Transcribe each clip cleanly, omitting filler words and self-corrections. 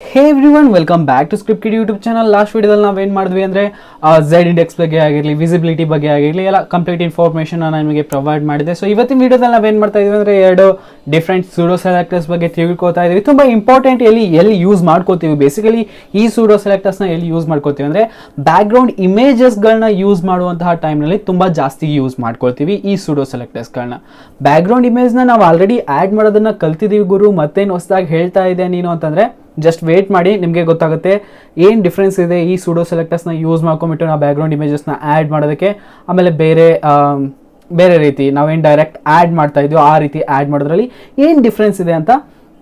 Hey everyone, welcome back to Script Kiddie YouTube channel. Last ವಿಡಿಯೋದಲ್ಲಿ ನಾವೇನು ಮಾಡಿದ್ವಿ ಅಂದರೆ ಝೆಡ್ ಇಂಡೆಕ್ಸ್ ಬಗ್ಗೆ ಆಗಿರಲಿ, ವಿಸಿಬಿಲಿಟಿ ಬಗ್ಗೆ ಆಗಿರಲಿ ಎಲ್ಲ ಕಂಪ್ಲೀಟ್ ಇನ್ಫಾರ್ಮೇಷನ್ ನಾನು ನಿಮಗೆ ಪ್ರೊವೈಡ್ ಮಾಡಿದೆ. ಸೊ ಇವತ್ತಿನ ವಿಡಿಯೋದಲ್ಲಿ ನಾವೇನು ಮಾಡ್ತಾ ಇದೀವಿ ಅಂದರೆ ಎರಡು ಡಿಫ್ರೆಂಟ್ ಸೂಡೋ ಸೆಲೆಕ್ಟರ್ಸ್ ಬಗ್ಗೆ ತಿಳ್ಕೊತಾ ಇದ್ದೀವಿ. ತುಂಬ ಇಂಪಾರ್ಟೆಂಟ್, ಎಲ್ಲಿ ಯೂಸ್ ಮಾಡ್ಕೋತೀವಿ, ಬೇಸಿಕಲಿ ಈ ಸೂಡೋ ಸೆಲೆಕ್ಟರ್ಸ್ನ ಎಲ್ಲಿ ಯೂಸ್ ಮಾಡ್ಕೋತೀವಿ ಅಂದರೆ ಬ್ಯಾಕ್ಗ್ರೌಂಡ್ ಇಮೇಜಸ್ಗಳನ್ನ ಯೂಸ್ ಮಾಡುವಂತಹ ಟೈಮ್ನಲ್ಲಿ ತುಂಬ ಜಾಸ್ತಿ ಯೂಸ್ ಮಾಡ್ಕೊಳ್ತೀವಿ ಈ ಸೂಡೋ ಸೆಲೆಕ್ಟರ್ಸ್ಗಳನ್ನ. ಬ್ಯಾಕ್ಗ್ರೌಂಡ್ ಇಮೇಜ್ನ ನಾವು ಆಲ್ರೆಡಿ ಆ್ಯಡ್ ಮಾಡೋದನ್ನು ಕಲ್ತಿದ್ದೀವಿ ಗುರು, ಮತ್ತೇನು ಹೊಸದಾಗಿ ಹೇಳ್ತಾ ಇದೆ ನೀನು ಅಂತಂದರೆ ಜಸ್ಟ್ ವೇಟ್ ಮಾಡಿ, ನಿಮಗೆ ಗೊತ್ತಾಗುತ್ತೆ ಏನು ಡಿಫ್ರೆನ್ಸ್ ಇದೆ ಈ ಸೂಡೋ ಸೆಲೆಕ್ಟರ್ಸ್ನ ಯೂಸ್ ಮಾಡ್ಕೊಂಬಿಟ್ಟು ನಾವು ಬ್ಯಾಕ್ಗ್ರೌಂಡ್ ಇಮೇಜಸ್ನ ಆ್ಯಡ್ ಮಾಡೋದಕ್ಕೆ, ಆಮೇಲೆ ಬೇರೆ ರೀತಿ ನಾವೇನು ಡೈರೆಕ್ಟ್ ಆ್ಯಡ್ ಮಾಡ್ತಾ ಇದೀವೋ ಆ ರೀತಿ ಆ್ಯಡ್ ಮಾಡೋದ್ರಲ್ಲಿ ಏನು ಡಿಫ್ರೆನ್ಸ್ ಇದೆ ಅಂತ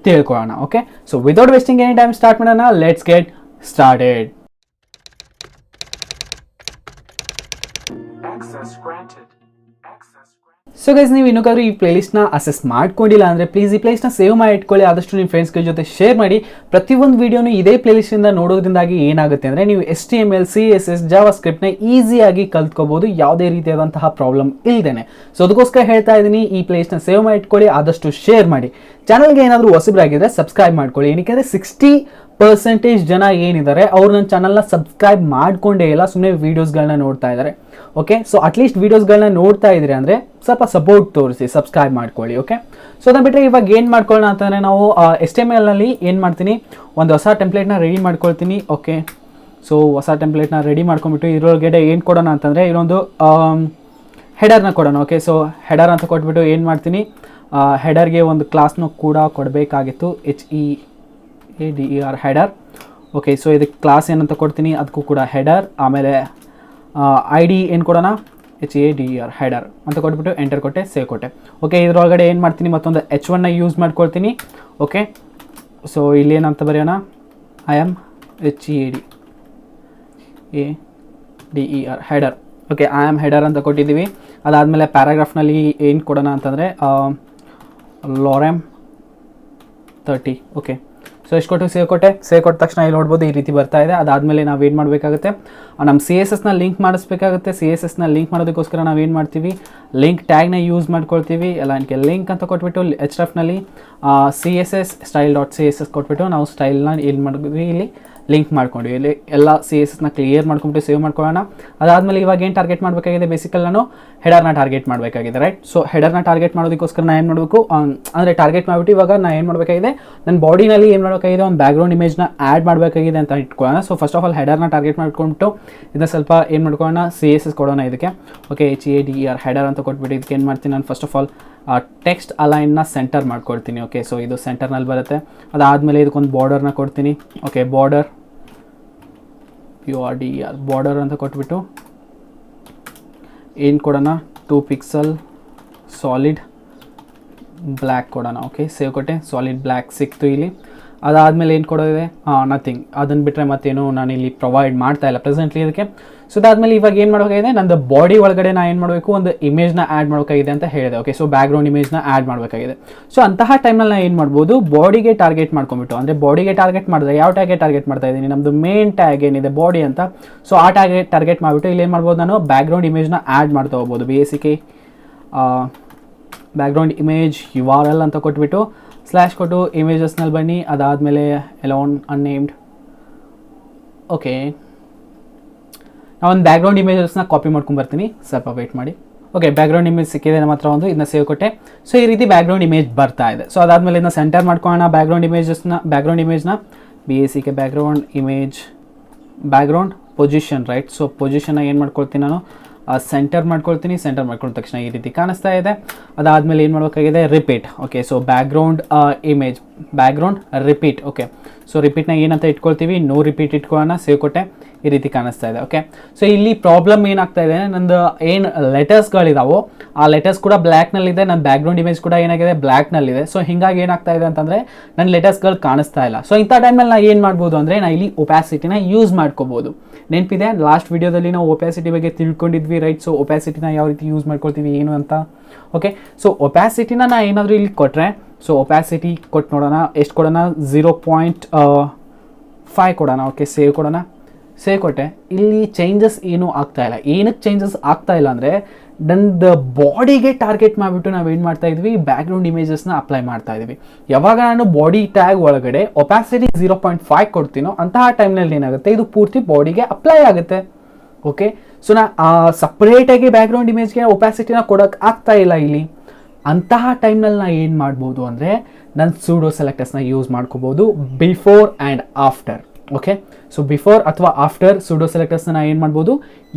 ತಿಳ್ಕೊಳ್ಳೋಣ. Okay, so without wasting any time start ಮಾಡೋಣ. Let's get started. So guys, ನೀವು ಇನ್ನೊಂದಾದ್ರೂ ಈ ಪ್ಲೇಲಿಸ್ಟ್ನ ಅಸೆಸ್ ಮಾಡ್ಕೊಂಡಿಲ್ಲ ಅಂದರೆ ಪ್ಲೀಸ್ ಈ ಪ್ಲೇಲಿಸ್ಟ್ನ ಸೇವ್ ಮಾಡಿ ಇಟ್ಕೊಳ್ಳಿ, ಆದಷ್ಟು ನಿಮ್ಮ ಫ್ರೆಂಡ್ಸ್ಗಳ ಜೊತೆ ಶೇರ್ ಮಾಡಿ. ಪ್ರತಿಯೊಂದು ವೀಡಿಯೋನು ಇದೇ ಪ್ಲೇಲಿಸ್ಟಿಂದ ನೋಡೋದ್ರಿಂದಾಗಿ ಏನಾಗುತ್ತೆ ಅಂದರೆ ನೀವು HTML, CSS, JavaScriptನ ಈಸಿಯಾಗಿ ಕಲ್ತ್ಕೋಬೋದು, ಯಾವುದೇ ರೀತಿಯಾದಂತಹ ಪ್ರಾಬ್ಲಮ್ ಇಲ್ಲದೇನೆ. ಸೊ ಅದಕ್ಕೋಸ್ಕರ ಹೇಳ್ತಾ ಇದ್ದೀನಿ, ಈ ಪ್ಲೇಲಿಸ್ಟ್ನ ಸೇವ್ ಮಾಡಿ ಇಟ್ಕೊಳ್ಳಿ, ಆದಷ್ಟು ಶೇರ್ ಮಾಡಿ. ಚಾನಲ್ಗೆ ಏನಾದರೂ ಹೊಸಬರಾಗಿದ್ದರೆ ಸಬ್ಸ್ಕ್ರೈಬ್ ಮಾಡ್ಕೊಳ್ಳಿ. ಏನಕ್ಕೆ 60% ಜನ ಏನಿದ್ದಾರೆ ಅವ್ರು ನನ್ನ ಚಾನಲ್ನ ಸಬ್ಸ್ಕ್ರೈಬ್ ಮಾಡ್ಕೊಂಡೇ ಇಲ್ಲ, ಸುಮ್ಮನೆ ವೀಡಿಯೋಸ್ಗಳನ್ನ ನೋಡ್ತಾ ಇದ್ದಾರೆ. ಓಕೆ, ಸೊ ಅಟ್ಲೀಸ್ಟ್ ವೀಡಿಯೋಸ್ಗಳನ್ನ ನೋಡ್ತಾ ಇದ್ದೀರಿ ಅಂದರೆ ಸ್ವಲ್ಪ ಸಪೋರ್ಟ್ ತೋರಿಸಿ, ಸಬ್ಸ್ಕ್ರೈಬ್ ಮಾಡ್ಕೊಳ್ಳಿ. ಓಕೆ, ಸೊ ಅದನ್ನ ಬಿಟ್ಟರೆ ಇವಾಗ ಏನು ಮಾಡ್ಕೊಳ್ಳೋಣ ಅಂತಂದರೆ ನಾವು HTMLನಲ್ಲಿ ಏನು ಮಾಡ್ತೀನಿ, ಒಂದು ಹೊಸ ಟೆಂಪ್ಲೇಟ್ನ ರೆಡಿ ಮಾಡ್ಕೊಳ್ತೀನಿ. ಓಕೆ, ಸೊ ಹೊಸ ಟೆಂಪ್ಲೇಟ್ನ ರೆಡಿ ಮಾಡ್ಕೊಂಬಿಟ್ಟು ಇದರೊಳಗಡೆ ಏನು ಕೊಡೋಣ ಅಂತಂದರೆ ಇದೊಂದು ಹೆಡರ್ನ ಕೊಡೋಣ. ಓಕೆ, ಸೊ ಹೆಡರ್ ಅಂತ ಕೊಟ್ಬಿಟ್ಟು ಏನು ಮಾಡ್ತೀನಿ, ಹೆಡರ್ಗೆ ಒಂದು ಕ್ಲಾಸ್ನ ಕೂಡ ಕೊಡಬೇಕಾಗಿತ್ತು, HEADER ಹೆಡರ್. ಓಕೆ, ಸೊ ಇದಕ್ಕೆ ಕ್ಲಾಸ್ ಏನಂತ ಕೊಡ್ತೀನಿ, ಅದಕ್ಕೂ ಕೂಡ ಹೆಡರ್, ಆಮೇಲೆ ID ಏನು ಕೊಡೋಣ, HEADER ಹೆಡರ್ ಅಂತ ಕೊಟ್ಬಿಟ್ಟು ಎಂಟರ್ ಕೊಟ್ಟೆ, ಸೇವ್ ಕೊಟ್ಟೆ. ಓಕೆ, ಇದರೊಳಗಡೆ ಏನು ಮಾಡ್ತೀನಿ, ಮತ್ತೊಂದು H1ನ ಯೂಸ್ ಮಾಡ್ಕೊಳ್ತೀನಿ. ಓಕೆ, ಸೊ ಇಲ್ಲಿ ಏನಂತ ಬರೆಯೋಣ, I am HEADER header. Okay, I am header ಅಂತ ಕೊಟ್ಟಿದ್ದೀವಿ. ಅದಾದಮೇಲೆ ಪ್ಯಾರಾಗ್ರಾಫ್ನಲ್ಲಿ ಏನು ಕೊಡೋಣ ಅಂತಂದರೆ lorem 30. ಓಕೆ, ಸೊ ಎಷ್ಟು ಕೊಟ್ಟು ಸೇವ್ ಕೊಟ್ಟ ತಕ್ಷಣ ಇಲ್ಲಿ ನೋಡ್ಬೋದು ಈ ರೀತಿ ಬರ್ತಾ ಇದೆ. ಅದಾದಮೇಲೆ ನಾವೇನು ಮಾಡಬೇಕಾಗುತ್ತೆ, ನಮ್ಮ CSSನ ಲಿಂಕ್ ಮಾಡಿಸ್ಬೇಕಾಗುತ್ತೆ. CSSನ ಲಿಂಕ್ ಮಾಡೋದಕ್ಕೋಸ್ಕರ ನಾವೇನು ಮಾಡ್ತೀವಿ, ಲಿಂಕ್ ಟ್ಯಾಗ್ನ ಯೂಸ್ ಮಾಡ್ಕೊಳ್ತೀವಿ. ಎಲ್ಲ ನನಗೆ ಲಿಂಕ್ ಅಂತ ಕೊಟ್ಬಿಟ್ಟು hrefನಲ್ಲಿ CSS style.css ಕೊಟ್ಬಿಟ್ಟು ನಾವು ಸ್ಟೈಲ್ನ ಏನು ಮಾಡಿದ್ವಿ, ಇಲ್ಲಿ ಲಿಂಕ್ ಮಾಡ್ಕೊಂಡ್ವಿ. ಇಲ್ಲಿ ಎಲ್ಲ CSSನ ಕ್ಲಿಯರ್ ಮಾಡ್ಕೊಂಬಿಟ್ಟು ಸೇವ್ ಮಾಡ್ಕೊಳ್ಳೋಣ. ಅದಾದಮೇಲೆ ಇವಾಗ ಏನು ಟಾರ್ಗೆಟ್ ಮಾಡಬೇಕಾಗಿದೆ, ಬೇಸಿಕಲ್ ನಾನು ಹೆಡರ್ನ ಟಾರ್ಗೆಟ್ ಮಾಡಬೇಕಾಗಿದೆ, ರೈಟ್. ಸೊ ಹೆಡರ್ನ ಟಾರ್ಗೆಟ್ ಮಾಡೋದಕ್ಕೋಸ್ಕರ ನಾನು ಏನು ಮಾಡಬೇಕು ಅಂದರೆ ಟಾರ್ಗೆಟ್ ಮಾಡಿಬಿಟ್ಟು ಇವಾಗ ನಾನು ಏನು ಮಾಡಬೇಕಾಗಿದೆ, ನನ್ನ ಬಾಡಿನಲ್ಲಿ ಏನು ಮಾಡಬೇಕಾಗಿದೆ, ಒಂದು ಬ್ಯಾಕ್ಗ್ರೌಂಡ್ ಇಮೇಜ್ನ ಆ್ಯಡ್ ಮಾಡಬೇಕಾಗಿದೆ ಅಂತ ಇಟ್ಕೊಳ್ಳೋಣ. ಸೊ ಫಸ್ಟ್ ಆಫ್ ಆಲ್ ಹೆಡರ್ನ ಟಾರ್ಗೆಟ್ ಮಾಡ್ಕೊಂಡ್ಬಿಟ್ಟು ಇದನ್ನ ಸ್ವಲ್ಪ ಏನು ಮಾಡ್ಕೊಳ್ಳೋಣ, CSS ಕೊಡೋಣ ಇದಕ್ಕೆ. ಓಕೆ, HEADER ಹೆಡರ್ ಅಂತ ಕೊಟ್ಬಿಟ್ಟು ಇದಕ್ಕೆ ಏನು ಮಾಡ್ತೀನಿ, ನಾನು ಫಸ್ಟ್ ಆಫ್ ಆಲ್ ಟೆಕ್ಸ್ಟ್ ಅಲೈನ್ನ ಸೆಂಟರ್ ಮಾಡ್ಕೊಳ್ತೀನಿ. ಓಕೆ, ಸೊ ಇದು ಸೆಂಟರ್ನಲ್ಲಿ ಬರುತ್ತೆ. ಅದಾದಮೇಲೆ ಇದಕ್ಕೊಂದು ಬಾರ್ಡರ್ನ ಕೊಡ್ತೀನಿ. ಓಕೆ, ಬಾರ್ಡರ್ ಬಾರ್ಡರ್ ಅಂತ ಕೊಟ್ಬಿಟ್ಟು ಏನು ಕೊಡೋಣ, 2 ಪಿಕ್ಸೆಲ್ ಸಾಲಿಡ್ ಬ್ಲ್ಯಾಕ್ ಕೊಡೋಣ. ಓಕೆ, ಸೇವ್ ಕೊಟ್ಟೆ, ಸಾಲಿಡ್ ಬ್ಲ್ಯಾಕ್ ಸಿಕ್ತು ಇಲ್ಲಿ. ಅದಾದಮೇಲೆ ಏನು ಕೊಡೋದಿದೆ, ನಥಿಂಗ್. ಅದನ್ನು ಬಿಟ್ಟರೆ ಮತ್ತೇನು ನಾನು ಇಲ್ಲಿ ಪ್ರೊವೈಡ್ ಮಾಡ್ತಾ ಇಲ್ಲ ಪ್ರೆಸೆಂಟ್ಲಿ ಇದಕ್ಕೆ. ಸೊ ಅದಾದಮೇಲೆ ಇವಾಗ ಏನು ಮಾಡಬೇಕಾಗಿದೆ, ನಂದು ಬಾಡಿ ಒಳಗಡೆ ನಾನು ಏನು ಮಾಡಬೇಕು, ಒಂದು ಇಮೇಜ್ನ ಆ್ಯಡ್ ಮಾಡಬೇಕಾಗಿದೆ ಅಂತ ಹೇಳಿದೆ. ಓಕೆ, ಸೊ ಬ್ಯಾಕ್ಗ್ರೌಂಡ್ ಇಮೇಜ್ನ ಆ್ಯಡ್ ಮಾಡಬೇಕಾಗಿದೆ. ಸೊ ಅಂತಹ ಟೈಮಲ್ಲಿ ನಾನು ಏನು ಮಾಡ್ಬೋದು, ಬಾಡಿಗೆ ಟಾರ್ಗೆಟ್ ಮಾಡ್ಕೊಂಬಿಟ್ಟು, ಅಂದರೆ ಬಾಡಿಗೆ ಟಾರ್ಗೆಟ್ ಮಾಡಿದ್ರೆ ಯಾವ ಟ್ಯಾಗೆ ಟಾರ್ಗೆಟ್ ಮಾಡ್ತಾ ಇದ್ದೀನಿ, ನಮ್ಮದು ಮೇನ್ ಟ್ಯಾಗ್ ಏನಿದೆ ಬಾಡಿ ಅಂತ. ಸೊ ಆ ಟ್ಯಾಗೆ ಟಾರ್ಗೆಟ್ ಮಾಡಿಬಿಟ್ಟು ಇಲ್ಲಿ ಏನು ಮಾಡ್ಬೋದು, ನಾನು ಬ್ಯಾಕ್ಗ್ರೌಂಡ್ ಇಮೇಜ್ನ ಆ್ಯಡ್ ಮಾಡ್ತಾ ಹೋಗ್ಬೋದು. ಬೇಸಿಕ್ ಬ್ಯಾಕ್ಗ್ರೌಂಡ್ ಇಮೇಜ್ URL ಅಂತ ಕೊಟ್ಬಿಟ್ಟು ಸ್ಲ್ಯಾಶ್ ಕೊಟ್ಟು ಇಮೇಜಸ್ನಲ್ಲಿ ಬನ್ನಿ. ಅದಾದಮೇಲೆ ಎಲೋನ್ ಅನ್ನೇಮ್ಡ್. ಓಕೆ, ನಾವೊಂದು ಬ್ಯಾಕ್ಗ್ರೌಂಡ್ ಇಮೇಜಸ್ನ ಕಾಪಿ ಮಾಡ್ಕೊಂಬರ್ತೀನಿ, ಸ್ವಲ್ಪ ವೆಯ್ಟ್ ಮಾಡಿ. ಓಕೆ, ಬ್ಯಾಕ್ಗ್ರೌಂಡ್ ಇಮೇಜ್ ಸಿಕ್ಕಿದೆ ನಮ್ಮ ಹತ್ರ ಒಂದು, ಇದನ್ನ ಸೇವ್ ಕೊಟ್ಟೆ. ಸೊ ಈ ರೀತಿ ಬ್ಯಾಕ್ಗ್ರೌಂಡ್ ಇಮೇಜ್ ಬರ್ತಾ ಇದೆ. ಸೊ ಅದಾದಮೇಲೆ ಇದನ್ನ ಸೆಂಟರ್ ಮಾಡ್ಕೊಳ್ಳೋಣ, ಬ್ಯಾಕ್ಗ್ರೌಂಡ್ ಇಮೇಜ್ನ basic background image background position, right. So ಪೊಸಿಷನ್ನ ಏನು ಮಾಡ್ಕೊಳ್ತೀನಿ ನಾನು, ಸೆಂಟರ್ ಮಾಡ್ಕೊಳ್ತೀನಿ. ಸೆಂಟರ್ ಮಾಡ್ಕೊಂಡ ತಕ್ಷಣ ಈ ರೀತಿ ಕಾಣಿಸ್ತಾ ಇದೆ. ಅದಾದಮೇಲೆ ಏನು ಮಾಡಬೇಕಾಗಿದೆ, repeat. Okay, so background image background repeat. Okay, so ರಿಪೀಟ್ನ ಏನಂತ ಇಟ್ಕೊಳ್ತೀವಿ, ನೋ ರಿಪೀಟ್ ಇಟ್ಕೊಳ್ಳೋಣ, ಸೇವ್ ಕೊಟ್ಟೆ, ಈ ರೀತಿ ಕಾಣಿಸ್ತಾ ಇದೆ. ಓಕೆ, ಸೊ ಇಲ್ಲಿ ಪ್ರಾಬ್ಲಮ್ ಏನಾಗ್ತಾ ಇದೆ, ನಂದು ಏನು ಲೆಟರ್ಸ್ಗಳಿದಾವೋ ಆ ಲೆಟರ್ಸ್ ಕೂಡ ಬ್ಲ್ಯಾಕ್ನಲ್ಲಿದೆ, ನನ್ನ ಬ್ಯಾಕ್ಗ್ರೌಂಡ್ ಇಮೇಜ್ ಕೂಡ ಏನಾಗಿದೆ, ಬ್ಲ್ಯಾಕ್ನಲ್ಲಿದೆ. ಸೊ ಹೀಗಾಗಿ ಏನಾಗ್ತಾ ಇದೆ ಅಂತಂದರೆ ನನ್ನ ಲೆಟರ್ಸ್ಗಳು ಕಾಣಿಸ್ತಾ ಇಲ್ಲ. ಸೊ ಇಂಥ ಟೈಮಲ್ಲಿ ನಾನು ಏನು ಮಾಡ್ಬೋದು ಅಂದರೆ, ನಾನು ಇಲ್ಲಿ ಒಪ್ಯಾಸಿಟಿನ ಯೂಸ್ ಮಾಡ್ಕೋಬೋದು. ನೆನಪಿದೆ, ಲಾಸ್ಟ್ ವಿಡಿಯೋದಲ್ಲಿ ನಾವು ಒಪ್ಯಾಸಿಟಿ ಬಗ್ಗೆ ತಿಳ್ಕೊಂಡಿದ್ವಿ, ರೈಟ್. ಸೊ ಒಪ್ಯಾಸಿಟಿನ ಯಾವ ರೀತಿ ಯೂಸ್ ಮಾಡ್ಕೊಳ್ತೀವಿ ಏನು ಅಂತ. ಓಕೆ, ಸೊ ಒಪ್ಯಾಸಿಟಿನ ನಾನು ಏನಾದರೂ ಇಲ್ಲಿ ಕೊಟ್ಟರೆ, ಸೊ ಒಪ್ಯಾಸಿಟಿ ಕೊಟ್ಟು ನೋಡೋಣ, ಎಷ್ಟು ಕೊಡೋಣ, 0.5 ಕೊಡೋಣ. ಓಕೆ, ಸೇವ್ ಕೊಡೋಣ, ಸೇವ್ ಕೊಟ್ಟೆ. ಇಲ್ಲಿ ಚೇಂಜಸ್ ಏನೂ ಆಗ್ತಾಯಿಲ್ಲ. ಏನಕ್ಕೆ ಚೇಂಜಸ್ ಆಗ್ತಾಯಿಲ್ಲ ಅಂದರೆ ನಂದು ಬಾಡಿಗೆ ಟಾರ್ಗೆಟ್ ಮಾಡಿಬಿಟ್ಟು ನಾವೇನು ಮಾಡ್ತಾ ಇದ್ವಿ, ಬ್ಯಾಕ್ಗ್ರೌಂಡ್ ಇಮೇಜಸ್ನ ಅಪ್ಲೈ ಮಾಡ್ತಾ ಇದ್ವಿ. ಯಾವಾಗ ನಾನು ಬಾಡಿ ಟ್ಯಾಗ್ ಒಳಗಡೆ ಒಪಾಸಿಟಿ 0.5 ಕೊಡ್ತೀನೋ ಅಂತಹ ಟೈಮ್ನಲ್ಲಿ ಏನಾಗುತ್ತೆ, ಇದು ಪೂರ್ತಿ ಬಾಡಿಗೆ ಅಪ್ಲೈ ಆಗುತ್ತೆ. ಓಕೆ, ಸೊ ನಾ ಸಪ್ರೇಟಾಗಿ ಬ್ಯಾಕ್ಗ್ರೌಂಡ್ ಇಮೇಜ್ಗೆ ಒಪಾಸಿಟಿನ ಕೊಡೋಕೆ ಆಗ್ತಾ ಇಲ್ಲ ಇಲ್ಲಿ. ಅಂತಹ ಟೈಮ್ನಲ್ಲಿ ನಾ ಏನು ಮಾಡ್ಬೋದು ಅಂದರೆ ನಾನು ಸೂಡೋ ಸೆಲೆಕ್ಟರ್ಸ್ನ ಯೂಸ್ ಮಾಡ್ಕೋಬೋದು before and after. Okay, so before ಅಥವಾ ಆಫ್ಟರ್ ಸೂಡೋ ಸೆಲೆಕ್ಟರ್ಸ್ನ ನಾ ಏನು ಮಾಡ್ಬೋದು,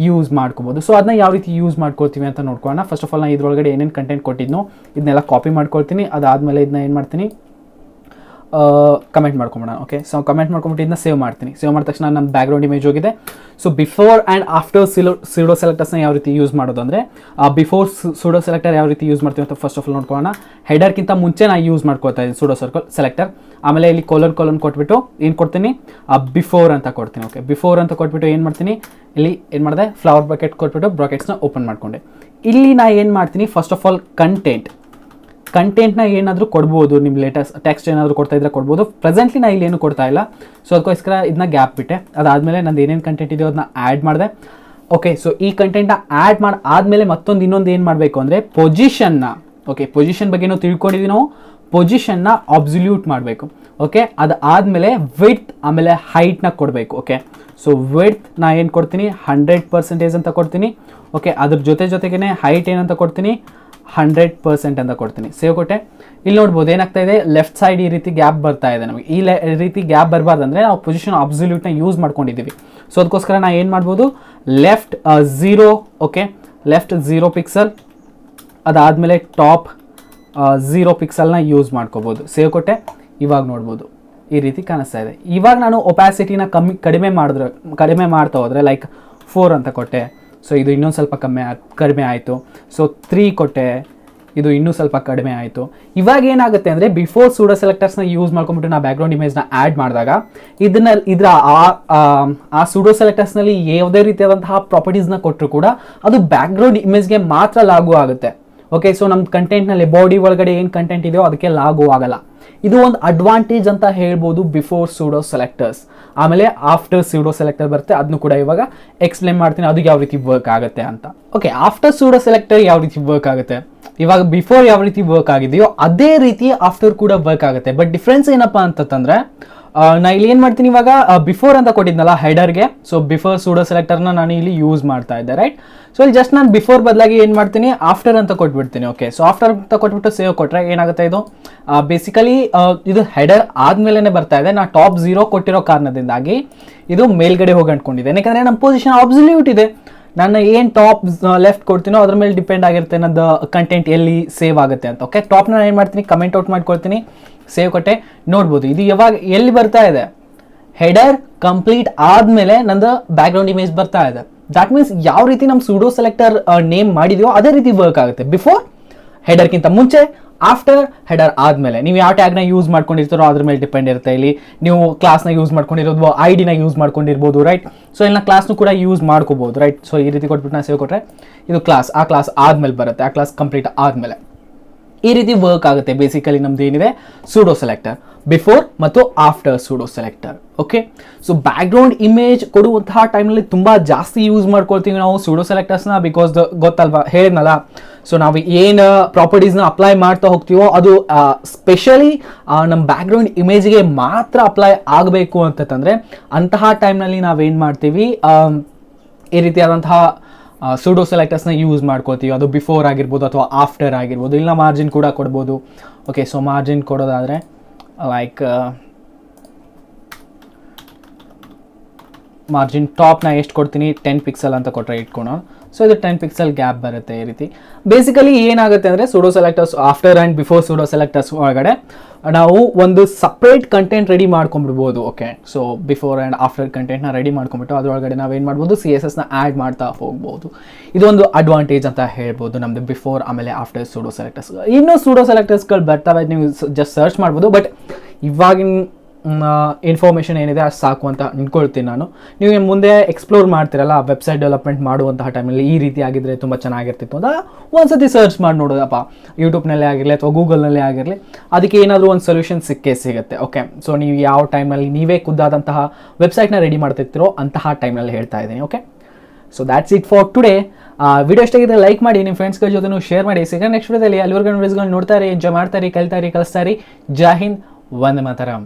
ಯೂಸ್ ಮಾಡ್ಕೋಬೋದು. ಸೊ ಅದನ್ನ ಯಾವ ರೀತಿ ಯೂಸ್ ಮಾಡ್ಕೊಳ್ತೀವಿ ಅಂತ ನೋಡ್ಕೊಳ್ಳೋಣ. ಫಸ್ಟ್ ಆಫ್ ಆಲ್ ನಾನು ಇದ್ರೊಳಗಡೆ ಏನೇನು ಕಂಟೆಂಟ್ ಕೊಟ್ಟಿದ್ನೋ ಇದನ್ನೆಲ್ಲ ಕಾಪಿ ಮಾಡ್ಕೊಳ್ತೀನಿ. ಅದಾದಮೇಲೆ ಇದನ್ನ ಏನು ಮಾಡ್ತೀನಿ, ಕಮೆಂಟ್ ಮಾಡ್ಕೊಂಬಿಡೋಣ. ಓಕೆ, ಸೊ ಕಮೆಂಟ್ ಮಾಡ್ಕೊಂಬಿಟ್ಟು ಇದನ್ನ ಸೇವ್ ಮಾಡ್ತೀನಿ. ಸೇವ್ ಮಾಡಿದ ತಕ್ಷಣ ನಮ್ಮ ಬ್ಯಾಕ್ಗ್ರೌಂಡ್ ಇಮೇಜ್ ಹೋಗಿದೆ. So before and after pseudo ಸೆಲೆಕ್ಟರ್ಸ್ನ ಯಾವ ರೀತಿ ಯೂಸ್ ಮಾಡೋದು ಅಂದರೆ, ಬಿಫೋರ್ ಸೂಡೋ ಸೆಲೆಕ್ಟರ್ ಯಾವ ರೀತಿ ಯೂಸ್ ಮಾಡ್ತೀವಿ ಅಂತ ಫಸ್ಟ್ ಆಫ್ ಆಲ್ ನೋಡ್ಕೊಳ್ಳೋಣ. ಹೆಡರ್ಗಿಂತ ಮುಂಚೆ ನಾನು ಯೂಸ್ ಮಾಡ್ಕೊಳ್ತಾ ಇದ್ದೀನಿ ಸೂಡೋ ಸೆಲೆಕ್ಟರ್. ಆಮೇಲೆ ಇಲ್ಲಿ ಕೋಲನ್ ಕೊಟ್ಬಿಟ್ಟು ಏನು ಕೊಡ್ತೀನಿ, ಬಿಫೋರ್ ಅಂತ ಕೊಡ್ತೀನಿ. ಓಕೆ, ಬಿಫೋರ್ ಅಂತ ಕೊಟ್ಬಿಟ್ಟು ಏನು ಮಾಡ್ತೀನಿ, ಇಲ್ಲಿ ಏನು ಮಾಡಿದೆ, ಫ್ಲವರ್ ಬ್ರಾಕೆಟ್ ಕೊಟ್ಬಿಟ್ಟು ಬ್ರಾಕೆಟ್ಸ್ನ ಓಪನ್ ಮಾಡ್ಕೊಂಡೆ. ಇಲ್ಲಿ ನಾನು ಏನು ಮಾಡ್ತೀನಿ, ಫಸ್ಟ್ ಆಫ್ ಆಲ್ ಕಂಟೆಂಟ್ನ ಏನಾದರೂ ಕೊಡ್ಬೋದು, ನಿಮ್ಮ ಲೇಟೆಸ್ಟ್ ಟೆಕ್ಸ್ಟ್ ಏನಾದರೂ ಕೊಡ್ತಾ ಇದ್ರೆ ಕೊಡ್ಬೋದು. ಪ್ರೆಸೆಂಟ್ಲಿ ನಾನು ಇಲ್ಲಿ ಏನು ಕೊಡ್ತಾ ಇಲ್ಲ, ಸೊ ಅದಕ್ಕೋಸ್ಕರ ಇದನ್ನ ಗ್ಯಾಪ್ ಬಿಟ್ಟೆ. ಅದಾದಮೇಲೆ ನಂದು ಏನೇನು ಕಂಟೆಂಟ್ ಇದೆಯೋ ಅದನ್ನ ಆ್ಯಡ್ ಮಾಡಿದೆ. ಓಕೆ, ಸೊ ಈ ಕಂಟೆಂಟ್ನ ಆ್ಯಡ್ ಮಾಡಿ ಆದಮೇಲೆ ಇನ್ನೊಂದು ಏನು ಮಾಡಬೇಕು ಅಂದರೆ ಪೊಸಿಷನ್ನ, ಓಕೆ, ಪೊಸಿಷನ್ ಬಗ್ಗೆ ನಾವು ತಿಳ್ಕೊಂಡಿದ್ದೀವಿ, ನಾವು ಪೊಸಿಷನ್ನ ಅಬ್ಸಲ್ಯೂಟ್ ಮಾಡಬೇಕು. ಓಕೆ, ಅದಾದಮೇಲೆ ವಿಡ್ತ್ ಆಮೇಲೆ ಹೈಟ್ನ ಕೊಡಬೇಕು. ಓಕೆ, ಸೊ ವಿಡ್ತ್ ನಾ ಏನು ಕೊಡ್ತೀನಿ, 100% ಅಂತ ಕೊಡ್ತೀನಿ. ಓಕೆ, ಅದ್ರ ಜೊತೆಗೇ ಹೈಟ್ ಏನಂತ ಕೊಡ್ತೀನಿ, 100% ಅಂತ ಕೊಡ್ತೀನಿ. ಸೇವ್ ಕೊಟ್ಟೆ. ಇಲ್ಲಿ ನೋಡ್ಬೋದು ಏನಾಗ್ತಾ ಇದೆ, ಲೆಫ್ಟ್ ಸೈಡ್ ಈ ರೀತಿ ಗ್ಯಾಪ್ ಬರ್ತಾ ಇದೆ. ನಮಗೆ ಈ ರೀತಿ ಗ್ಯಾಪ್ ಬರಬಾರ್ದಂದ್ರೆ ನಾವು ಪೊಸಿಷನ್ ಅಬ್ಸಲ್ಯೂಟ್ನ ಯೂಸ್ ಮಾಡ್ಕೊಂಡಿದ್ದೀವಿ. ಸೊ ಅದಕ್ಕೋಸ್ಕರ ನಾ ಏನು ಮಾಡ್ಬೋದು, ಲೆಫ್ಟ್ 0, ಓಕೆ, ಲೆಫ್ಟ್ 0 ಪಿಕ್ಸಲ್, ಅದಾದಮೇಲೆ ಟಾಪ್ 0 ಪಿಕ್ಸಲ್ನ ಯೂಸ್ ಮಾಡ್ಕೋಬೋದು. ಸೇವ್ ಕೊಟ್ಟೆ. ಇವಾಗ ನೋಡ್ಬೋದು ಈ ರೀತಿ ಕಾಣಿಸ್ತಾ ಇದೆ. ಇವಾಗ ನಾನು ಒಪಾಸಿಟಿನ ಕಡಿಮೆ ಮಾಡ್ತಾ ಹೋದರೆ, ಲೈಕ್ 4 ಅಂತ ಕೊಟ್ಟೆ, ಸೊ ಇದು ಇನ್ನೊಂದು ಸ್ವಲ್ಪ ಕಡಿಮೆ ಆಯಿತು. ಸೊ 3 ಕೊಟ್ಟೆ, ಇದು ಇನ್ನೂ ಸ್ವಲ್ಪ ಕಡಿಮೆ ಆಯಿತು. ಇವಾಗ ಏನಾಗುತ್ತೆ ಅಂದರೆ, ಬಿಫೋರ್ ಸೂಡೋ ಸೆಲೆಕ್ಟರ್ಸ್ನ ಯೂಸ್ ಮಾಡ್ಕೊಂಬಿಟ್ಟು ನಾವು ಬ್ಯಾಕ್ಗ್ರೌಂಡ್ ಇಮೇಜ್ನ ಆ್ಯಡ್ ಮಾಡಿದಾಗ ಇದರ ಆ ಸೂಡೋ ಸೆಲೆಕ್ಟರ್ಸ್ನಲ್ಲಿ ಯಾವುದೇ ರೀತಿಯಾದಂತಹ ಪ್ರಾಪರ್ಟೀಸ್ನ ಕೊಟ್ಟರು ಕೂಡ ಅದು ಬ್ಯಾಕ್ಗ್ರೌಂಡ್ ಇಮೇಜ್ಗೆ ಮಾತ್ರ ಲಾಗು ಆಗುತ್ತೆ. ಓಕೆ, ಸೊ ನಮ್ಮ ಕಂಟೆಂಟ್ನಲ್ಲಿ ಬಾಡಿ ಒಳಗಡೆ ಏನು ಕಂಟೆಂಟ್ ಇದೆಯೋ ಅದಕ್ಕೆ ಲಾಗು ಆಗಲ್ಲ. ಇದು ಒಂದು ಅಡ್ವಾಂಟೇಜ್ ಅಂತ ಹೇಳ್ಬೋದು ಬಿಫೋರ್ ಸೂಡೋ ಸೆಲೆಕ್ಟರ್ಸ್. ಆಮೇಲೆ ಆಫ್ಟರ್ ಸೂಡೋ ಸೆಲೆಕ್ಟರ್ ಬರುತ್ತೆ, ಅದನ್ನು ಕೂಡ ಇವಾಗ ಎಕ್ಸ್ಪ್ಲೇನ್ ಮಾಡ್ತೀನಿ, ಅದು ಯಾವ ರೀತಿ ವರ್ಕ್ ಆಗುತ್ತೆ ಅಂತ. ಓಕೆ, ಆಫ್ಟರ್ ಸೂಡೋ ಸೆಲೆಕ್ಟರ್ ಯಾವ ರೀತಿ ವರ್ಕ್ ಆಗುತ್ತೆ, ಇವಾಗ ಬಿಫೋರ್ ಯಾವ ರೀತಿ ವರ್ಕ್ ಆಗಿದೆಯೋ ಅದೇ ರೀತಿ ಆಫ್ಟರ್ ಕೂಡ ವರ್ಕ್ ಆಗುತ್ತೆ. ಬಟ್ ಡಿಫ್ರೆನ್ಸ್ ಏನಪ್ಪಾ ಅಂತಂದ್ರೆ, ನಾ ಇಲ್ಲಿ ಏನು ಮಾಡ್ತೀನಿ, ಇವಾಗ ಬಿಫೋರ್ ಅಂತ ಕೊಟ್ಟಿದ್ನಲ್ಲ ಹೆಡರ್ಗೆ, ಸೊ ಬಿಫೋರ್ ಸೂಡೋ ಸೆಲೆಕ್ಟರ್ನ ನಾನು ಇಲ್ಲಿ ಯೂಸ್ ಮಾಡ್ತಾ ಇದ್ದೆ, ರೈಟ್. ಸೊ ಇಲ್ಲಿ ಜಸ್ಟ್ ನಾನು ಬಿಫೋರ್ ಬದಲಾಗಿ ಏನು ಮಾಡ್ತೀನಿ, ಆಫ್ಟರ್ ಅಂತ ಕೊಟ್ಬಿಡ್ತೀನಿ. ಓಕೆ, ಸೊ ಆಫ್ಟರ್ ಅಂತ ಕೊಟ್ಬಿಟ್ಟು ಸೇವ್ ಕೊಟ್ಟರೆ ಏನಾಗುತ್ತೆ, ಇದು ಬೇಸಿಕಲಿ ಇದು ಹೆಡರ್ ಆದಮೇಲೆ ಬರ್ತಾ ಇದೆ. ನಾನು ಟಾಪ್ 0 ಕೊಟ್ಟಿರೋ ಕಾರಣದಿಂದಾಗಿ ಇದು ಮೇಲ್ಗಡೆ ಹೋಗಿ ಅಂದ್ಕೊಂಡಿದೆ, ಯಾಕಂದರೆ ನಮ್ಮ ಪೊಸಿಷನ್ ಅಬ್ಸಲ್ಯೂಟ್ ಇದೆ. ನಾನು ಏನು ಟಾಪ್ ಲೆಫ್ಟ್ ಕೊಡ್ತೀನೋ ಅದ್ರ ಮೇಲೆ ಡಿಪೆಂಡ್ ಆಗಿರುತ್ತೆ ನನ್ನದು ಕಂಟೆಂಟ್ ಎಲ್ಲಿ ಸೇವ್ ಆಗುತ್ತೆ ಅಂತ. ಓಕೆ, ಟಾಪ್ನ ನಾನು ಏನು ಮಾಡ್ತೀನಿ, ಕಮೆಂಟ್ ಔಟ್ ಮಾಡ್ಕೊಳ್ತೀನಿ, ಸೇವ್ ಕೊಟ್ಟೆ. ನೋಡ್ಬೋದು ಇದು ಯಾವಾಗ ಎಲ್ಲಿ ಬರ್ತಾ ಇದೆ, ಹೆಡರ್ ಕಂಪ್ಲೀಟ್ ಆದಮೇಲೆ ನಂದು ಬ್ಯಾಕ್ಗ್ರೌಂಡ್ ಇಮೇಜ್ ಬರ್ತಾ ಇದೆ. ದಾಟ್ ಮೀನ್ಸ್ ಯಾವ ರೀತಿ ನಮ್ಮ ಸೂಡೋ ಸೆಲೆಕ್ಟರ್ ನೇಮ್ ಮಾಡಿದೆಯೋ ಅದೇ ರೀತಿ ವರ್ಕ್ ಆಗುತ್ತೆ. ಬಿಫೋರ್ ಹೆಡರ್ಗಿಂತ ಮುಂಚೆ, ಆಫ್ಟರ್ ಹೆಡರ್ ಆದಮೇಲೆ. ನೀವು ಯಾವ ಟ್ಯಾಗ್ನ ಯೂಸ್ ಮಾಡ್ಕೊಂಡಿರ್ತಾರೋ ಅದ್ರ ಮೇಲೆ ಡಿಪೆಂಡ್ ಇರುತ್ತೆ. ಇಲ್ಲಿ ನೀವು ಕ್ಲಾಸ್ನ ಯೂಸ್ ಮಾಡ್ಕೊಂಡಿರೋದು, ID-ನ ಯೂಸ್ ಮಾಡ್ಕೊಂಡಿರ್ಬೋದು, ರೈಟ್. ಸೊ ಇಲ್ಲಿ ಕ್ಲಾಸ್ನು ಕೂಡ ಯೂಸ್ ಮಾಡ್ಕೋಬೋದು, ರೈಟ್. ಸೊ ಈ ರೀತಿ ಕೊಟ್ಬಿಟ್ಟು ನಾನು ಸೇವ್ ಕೊಟ್ಟರೆ ಇದು ಕ್ಲಾಸ್, ಆ ಕ್ಲಾಸ್ ಆದಮೇಲೆ ಬರುತ್ತೆ, ಆ ಕ್ಲಾಸ್ ಕಂಪ್ಲೀಟ್ ಆದಮೇಲೆ. ಈ ರೀತಿ ವರ್ಕ್ ಆಗುತ್ತೆ ಬೇಸಿಕಲಿ ನಮ್ದು ಏನಿದೆ ಸೂಡೋ ಸೆಲೆಕ್ಟರ್, ಬಿಫೋರ್ ಮತ್ತು after pseudo selector. Okay, so background image ಕೊಡುವಂತಹ ಟೈಮ್ನಲ್ಲಿ ತುಂಬ ಜಾಸ್ತಿ ಯೂಸ್ ಮಾಡ್ಕೊಳ್ತೀವಿ ನಾವು ಸೂಡೋ ಸೆಲೆಕ್ಟರ್ಸ್ನ. ಬಿಕಾಸ್ ಗೊತ್ತಲ್ವಾ, ಹೇಳಿದ್ನಲ್ಲ, ಸೊ ನಾವು ಏನು ಪ್ರಾಪರ್ಟೀಸ್ನ ಅಪ್ಲೈ ಮಾಡ್ತಾ ಹೋಗ್ತೀವೋ ಅದು ಸ್ಪೆಷಲಿ ನಮ್ಮ ಬ್ಯಾಕ್ಗ್ರೌಂಡ್ ಇಮೇಜ್ಗೆ ಮಾತ್ರ ಅಪ್ಲೈ ಆಗಬೇಕು ಅಂತಂದರೆ ಅಂತಹ ಟೈಮ್ನಲ್ಲಿ ನಾವೇನು ಮಾಡ್ತೀವಿ, ಈ ರೀತಿಯಾದಂತಹ ಸೂಡೋ ಸೆಲೆಕ್ಟರ್ಸ್ನ ಯೂಸ್ ಮಾಡ್ಕೋತೀವಿ. ಅದು ಬಿಫೋರ್ ಆಗಿರ್ಬೋದು ಅಥವಾ ಆಫ್ಟರ್ ಆಗಿರ್ಬೋದು. ಇಲ್ಲ ಮಾರ್ಜಿನ್ ಕೂಡ ಕೊಡ್ಬೋದು. ಓಕೆ, ಸೊ ಮಾರ್ಜಿನ್ ಕೊಡೋದಾದರೆ ಲೈಕ್ ಮಾರ್ಜಿನ್ ಟಾಪ್ನ ಎಷ್ಟು ಕೊಡ್ತೀನಿ, 10 ಪಿಕ್ಸಲ್ ಅಂತ ಕೊಟ್ಟರೆ ಇಟ್ಕೊಳೋಣ. ಸೊ ಇದು 10 ಪಿಕ್ಸಲ್ ಗ್ಯಾಪ್ ಬರುತ್ತೆ. ಈ ರೀತಿ ಬೇಸಿಕಲಿ ಏನಾಗುತ್ತೆ ಅಂದರೆ pseudo selectors after and before pseudo selectors ಒಳಗಡೆ ನಾವು ಒಂದು ಸಪ್ರೇಟ್ ಕಂಟೆಂಟ್ ರೆಡಿ ಮಾಡ್ಕೊಂಡ್ಬಿಡ್ಬೋದು. Okay, so before and after ಕಂಟೆಂಟ್ನ ರೆಡಿ ಮಾಡ್ಕೊಂಬಿಟ್ಟು ಅದರೊಳಗಡೆ ನಾವೇನು ಮಾಡ್ಬೋದು, CSSನ ಆ್ಯಡ್ ಮಾಡ್ತಾ ಹೋಗ್ಬೋದು. ಇದೊಂದು ಅಡ್ವಾಂಟೇಜ್ ಅಂತ ಹೇಳ್ಬೋದು ನಮ್ಮದು ಬಿಫೋರ್ ಆಮೇಲೆ ಆಫ್ಟರ್ ಸೂಡೋ ಸೆಲೆಕ್ಟರ್ಸ್. ಇನ್ನೂ ಸೂಡೋ ಸೆಲೆಕ್ಟರ್ಸ್ಗಳು ಬರ್ತವೆ, ನೀವು ಜಸ್ಟ್ ಸರ್ಚ್ ಮಾಡ್ಬೋದು. ಬಟ್ ಇವಾಗಿನ ಇನ್ಫಾರ್ಮೇಷನ್ ಏನಿದೆ ಅಷ್ಟು ಸಾಕು ಅಂತ ಅಂದ್ಕೊಳ್ತೀನಿ ನಾನು. ನೀವು ಮುಂದೆ ಎಕ್ಸ್ಪ್ಲೋರ್ ಮಾಡ್ತಿರಲ್ಲ ವೆಬ್ಸೈಟ್ ಡೆವಲಪ್ಮೆಂಟ್ ಮಾಡುವಂತಹ ಟೈಮಲ್ಲಿ ಈ ರೀತಿ ಆಗಿದ್ದರೆ ತುಂಬ ಚೆನ್ನಾಗಿರ್ತಿತ್ತು ಅಂತ ಒಂದ್ಸತಿ ಸರ್ಚ್ ಮಾಡಿ ನೋಡೋದಪ್ಪ, ಯೂಟ್ಯೂಬ್ನಲ್ಲೇ ಆಗಿರಲಿ ಅಥವಾ ಗೂಗಲ್ನಲ್ಲೇ ಆಗಿರಲಿ, ಅದಕ್ಕೆ ಏನಾದರೂ ಒಂದು ಸೊಲ್ಯೂಷನ್ ಸಿಗುತ್ತೆ. ಓಕೆ, ಸೊ ನೀವು ಯಾವ ಟೈಮಲ್ಲಿ ನೀವೇ ಖುದ್ದಾದಂತಹ ವೆಬ್ಸೈಟ್ನ ರೆಡಿ ಮಾಡ್ತಿರ್ತೀರೋ ಅಂತಹ ಟೈಮ್ನಲ್ಲಿ ಹೇಳ್ತಾ ಇದ್ದೀನಿ. Okay, so that's it for today. Video ಎಷ್ಟಾಗಿದ್ರೆ ಲೈಕ್ ಮಾಡಿ, ನಿಮ್ಮ ಫ್ರೆಂಡ್ಸ್ಗಳ ಜೊತೆ ಶೇರ್ ಮಾಡಿ. ಸಿಗೋಣ ನೆಕ್ಸ್ಟ್ ವಿಡಿಯೋದಲ್ಲಿ. ಅಲ್ಲಿವರೆಗೂ ವಿಡಿಯೋಸ್ಗಳನ್ನ ನೋಡ್ತಾರೆ, ಎಂಜಾಯ್ ಮಾಡ್ತಾರೆ, ಕಲಿಸ್ತಾರೆ. ಜೈ ಹಿಂದ್, ವಂದೇ ಮಾತರಂ.